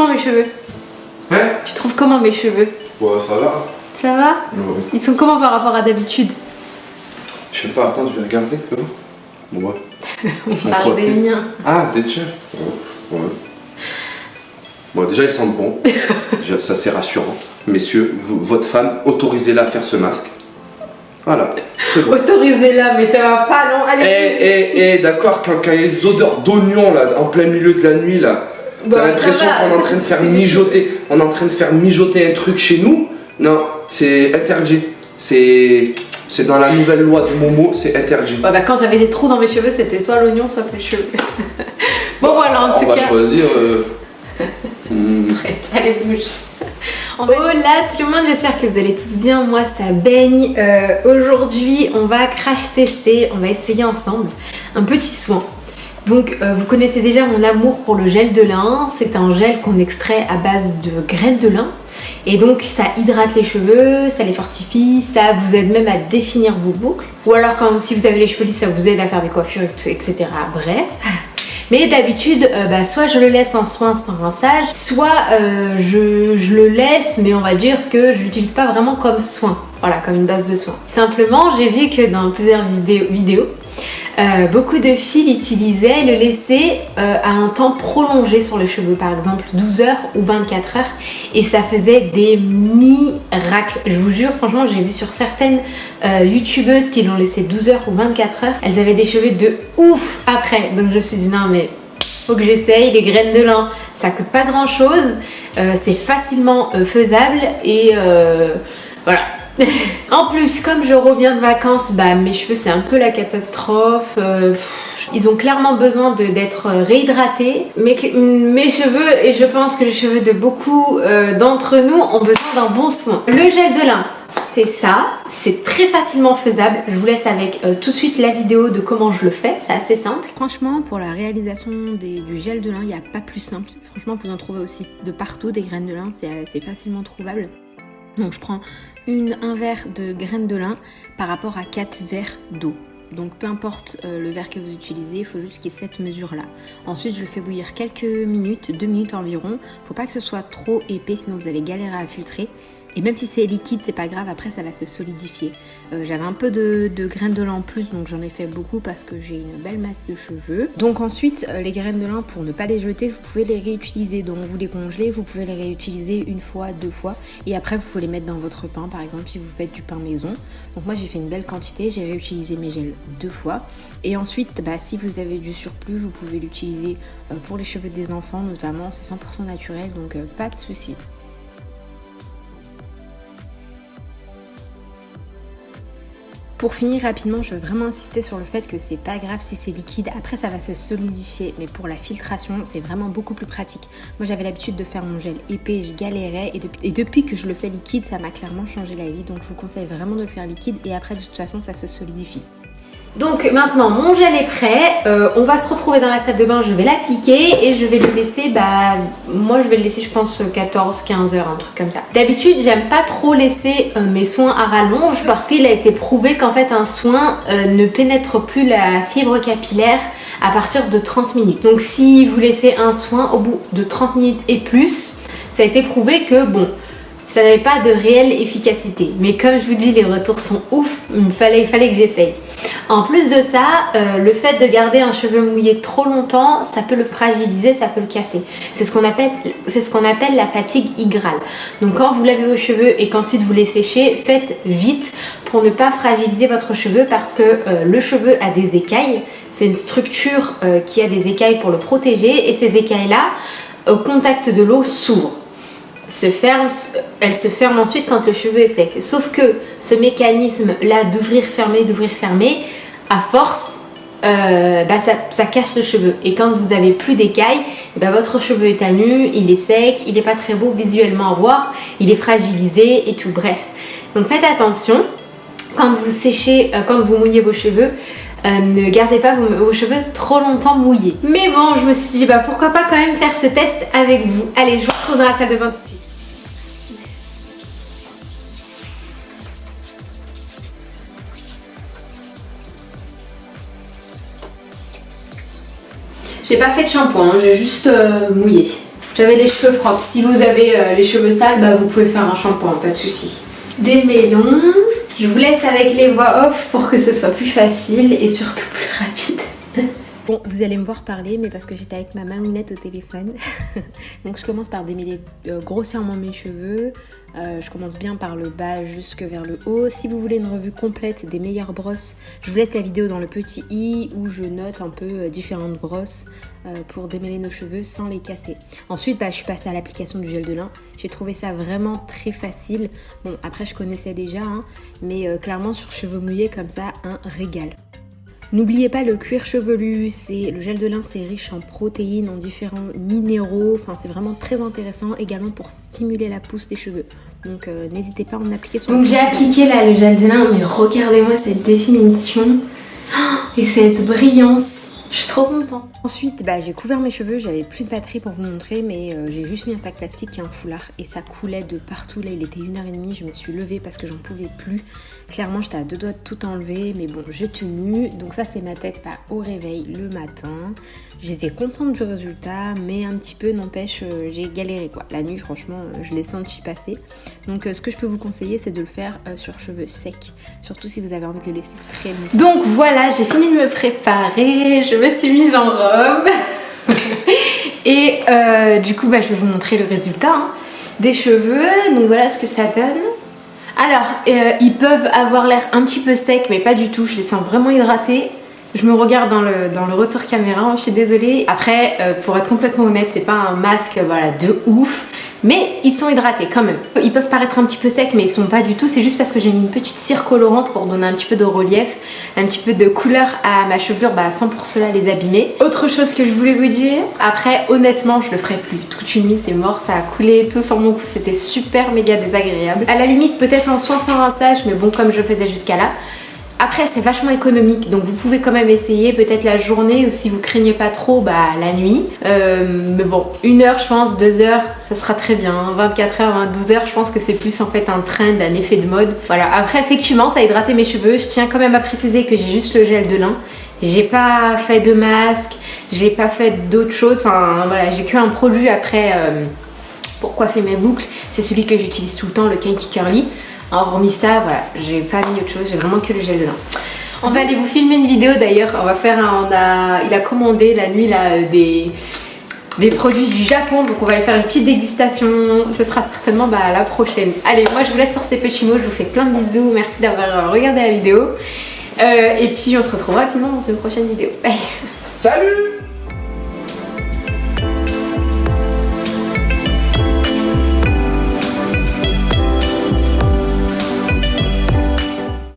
comment mes cheveux? Hein? Tu trouves comment mes cheveux? Ouais, ça va. Ça va? Ouais. Ils sont comment par rapport à d'habitude? Je sais pas, attends, je vais regarder. Ouais. On parle des miens. Ah, des tiens. Ouais. Bon, déjà, ils sentent bon. Déjà, ça, c'est rassurant. Messieurs, votre femme, autorisez-la à faire ce masque. Voilà, c'est bon. Autorisez-la, mais ça va pas, non? Allez. D'accord, quand il y a les odeurs d'oignon, là, en plein milieu de la nuit, là, Bon, t'as l'impression qu'on est en train de faire mijoter. On est en train de faire mijoter un truc chez nous. Non, c'est interdit. C'est dans la nouvelle loi de Momo, c'est interdit. Ouais, bah, quand j'avais des trous dans mes cheveux, c'était soit l'oignon, soit les cheveux. Bon, voilà, en tout cas. On va choisir. Arrête, allez, bouge. Hola tout le monde, j'espère que vous allez tous bien. Moi, ça baigne. Aujourd'hui, on va crash tester, on va essayer ensemble un petit soin. Donc, vous connaissez déjà mon amour pour le gel de lin. C'est un gel qu'on extrait à base de graines de lin. Et donc, ça hydrate les cheveux, ça les fortifie, ça vous aide même à définir vos boucles. Ou alors, si vous avez les cheveux lisses, ça vous aide à faire des coiffures, etc. Bref. Mais d'habitude, soit je le laisse en soin sans rinçage, soit je le laisse, mais on va dire que je l'utilise pas vraiment comme soin. Voilà, comme une base de soin. Simplement, j'ai vu que dans plusieurs vidéos, beaucoup de filles utilisaient le laisser à un temps prolongé sur les cheveux, par exemple 12 heures ou 24 heures, et ça faisait des miracles. Je vous jure, franchement, j'ai vu sur certaines youtubeuses qui l'ont laissé 12 heures ou 24 heures, elles avaient des cheveux de ouf après. Donc je me suis dit non mais faut que j'essaye. Les graines de lin, ça coûte pas grand chose, c'est facilement faisable et voilà. En plus, comme je reviens de vacances, mes cheveux c'est un peu la catastrophe. Ils ont clairement besoin d'être réhydratés. Mes cheveux, et je pense que les cheveux de beaucoup d'entre nous ont besoin d'un bon soin. Le gel de lin, c'est ça. C'est très facilement faisable. Je vous laisse avec tout de suite la vidéo de comment je le fais. C'est assez simple. Franchement, pour la réalisation du gel de lin, il n'y a pas plus simple. Franchement, vous en trouvez aussi de partout des graines de lin. C'est facilement trouvable. Donc je prends un verre de graines de lin par rapport à 4 verres d'eau. Donc peu importe le verre que vous utilisez, il faut juste qu'il y ait cette mesure là. Ensuite je le fais bouillir quelques minutes, 2 minutes environ. Faut pas que ce soit trop épais sinon vous allez galérer à filtrer. Et même si c'est liquide, c'est pas grave, après ça va se solidifier. J'avais un peu de graines de lin en plus, donc j'en ai fait beaucoup parce que j'ai une belle masse de cheveux. Donc ensuite, les graines de lin, pour ne pas les jeter, vous pouvez les réutiliser. Donc vous les congelez, vous pouvez les réutiliser 1 fois, 2 fois. Et après, vous pouvez les mettre dans votre pain, par exemple, si vous faites du pain maison. Donc moi, j'ai fait une belle quantité, j'ai réutilisé mes gels 2 fois. Et ensuite, si vous avez du surplus, vous pouvez l'utiliser pour les cheveux des enfants notamment. C'est 100% naturel, donc pas de souci. Pour finir rapidement, je veux vraiment insister sur le fait que c'est pas grave si c'est liquide. Après, ça va se solidifier, mais pour la filtration, c'est vraiment beaucoup plus pratique. Moi, j'avais l'habitude de faire mon gel épais, je galérais, et depuis que je le fais liquide, ça m'a clairement changé la vie. Donc, je vous conseille vraiment de le faire liquide, et après, de toute façon, ça se solidifie. Donc maintenant mon gel est prêt, on va se retrouver dans la salle de bain, je vais l'appliquer et je vais le laisser, moi je vais le laisser je pense 14-15 heures, un truc comme ça. D'habitude j'aime pas trop laisser mes soins à rallonge parce qu'il a été prouvé qu'en fait un soin ne pénètre plus la fibre capillaire à partir de 30 minutes. Donc si vous laissez un soin au bout de 30 minutes et plus, ça a été prouvé que bon, ça n'avait pas de réelle efficacité. Mais comme je vous dis, les retours sont ouf, il fallait que j'essaye. En plus de ça, le fait de garder un cheveu mouillé trop longtemps, ça peut le fragiliser, ça peut le casser. C'est ce qu'on appelle la fatigue hygrale. Donc quand vous lavez vos cheveux et qu'ensuite vous les séchez, faites vite pour ne pas fragiliser votre cheveu parce que le cheveu a des écailles. C'est une structure qui a des écailles pour le protéger et ces écailles-là, au contact de l'eau, s'ouvrent. Elle se ferme ensuite quand le cheveu est sec. Sauf que ce mécanisme là d'ouvrir fermer, à force ça cache le cheveu. Et quand vous avez plus d'écailles, votre cheveu est à nu, il est sec, il n'est pas très beau visuellement à voir, il est fragilisé et tout, bref. Donc faites attention quand vous séchez, quand vous mouillez vos cheveux. Ne gardez pas vos cheveux trop longtemps mouillés. Mais bon, je me suis dit pourquoi pas quand même faire ce test avec vous. Allez, je vous retrouve dans la salle de bain tout de suite. J'ai pas fait de shampoing, j'ai juste mouillé. J'avais les cheveux propres. Si vous avez les cheveux sales, bah, vous pouvez faire un shampoing, pas de souci. Des mélons. Je vous laisse avec les voix off pour que ce soit plus facile et surtout plus rapide. Bon, vous allez me voir parler, mais parce que j'étais avec ma mamounette au téléphone. Donc je commence par démêler grossièrement mes cheveux. Je commence bien par le bas jusque vers le haut. Si vous voulez une revue complète des meilleures brosses, je vous laisse la vidéo dans le petit i où je note un peu différentes brosses pour démêler nos cheveux sans les casser. Ensuite, je suis passée à l'application du gel de lin. J'ai trouvé ça vraiment très facile. Bon, après je connaissais déjà, hein, mais clairement sur cheveux mouillés comme ça, un régal. N'oubliez pas le cuir chevelu, le gel de lin, c'est riche en protéines, en différents minéraux, enfin c'est vraiment très intéressant également pour stimuler la pousse des cheveux. Donc n'hésitez pas à en appliquer sur. Donc j'ai appliqué là le gel de lin, mais regardez-moi cette définition et cette brillance. Je suis trop contente. Ensuite, j'ai couvert mes cheveux, j'avais plus de batterie pour vous montrer, mais j'ai juste mis un sac plastique et un foulard et ça coulait de partout. Là, il était 1h30, je me suis levée parce que j'en pouvais plus. Clairement, j'étais à 2 doigts de tout enlever, mais bon, j'ai tenu. Donc ça, c'est ma tête au réveil le matin. J'étais contente du résultat, mais un petit peu, n'empêche, j'ai galéré quoi. La nuit, franchement, je l'ai senti passer. Donc ce que je peux vous conseiller, c'est de le faire sur cheveux secs, surtout si vous avez envie de le laisser très longtemps. Donc voilà, j'ai fini de me préparer, je me suis mise en robe. Et du coup, je vais vous montrer le résultat des cheveux. Donc voilà ce que ça donne. Alors, ils peuvent avoir l'air un petit peu secs, mais pas du tout, je les sens vraiment hydratés. Je me regarde dans le retour caméra, je suis désolée. Après, pour être complètement honnête, c'est pas un masque de ouf, mais ils sont hydratés quand même. Ils peuvent paraître un petit peu secs, mais ils sont pas du tout. C'est juste parce que j'ai mis une petite cire colorante pour donner un petit peu de relief, un petit peu de couleur à ma chevelure, sans pour cela les abîmer. Autre chose que je voulais vous dire, après honnêtement, je le ferai plus. Toute une nuit, c'est mort, ça a coulé tout sur mon cou, c'était super méga désagréable. À la limite, peut-être en soin sans rinçage, mais bon, comme je faisais jusqu'à là. Après c'est vachement économique, donc vous pouvez quand même essayer peut-être la journée ou si vous craignez pas trop la nuit. Mais bon, 1 heure je pense, 2 heures ça sera très bien, 24 heures, 12 heures je pense que c'est plus en fait un trend, un effet de mode. Voilà, après effectivement ça a hydraté mes cheveux, je tiens quand même à préciser que j'ai juste le gel de lin. J'ai pas fait de masque, j'ai pas fait d'autres choses, enfin voilà, j'ai qu'un produit après pour coiffer mes boucles, c'est celui que j'utilise tout le temps, le Kaky Curly. Hormis ça, voilà, j'ai pas mis autre chose, j'ai vraiment que le gel de lin. On va aller vous filmer une vidéo d'ailleurs, il a commandé la nuit là des produits du Japon, donc on va aller faire une petite dégustation, ce sera certainement la prochaine. Allez, moi je vous laisse sur ces petits mots, je vous fais plein de bisous, merci d'avoir regardé la vidéo. Et puis on se retrouve rapidement dans une prochaine vidéo. Bye. Salut!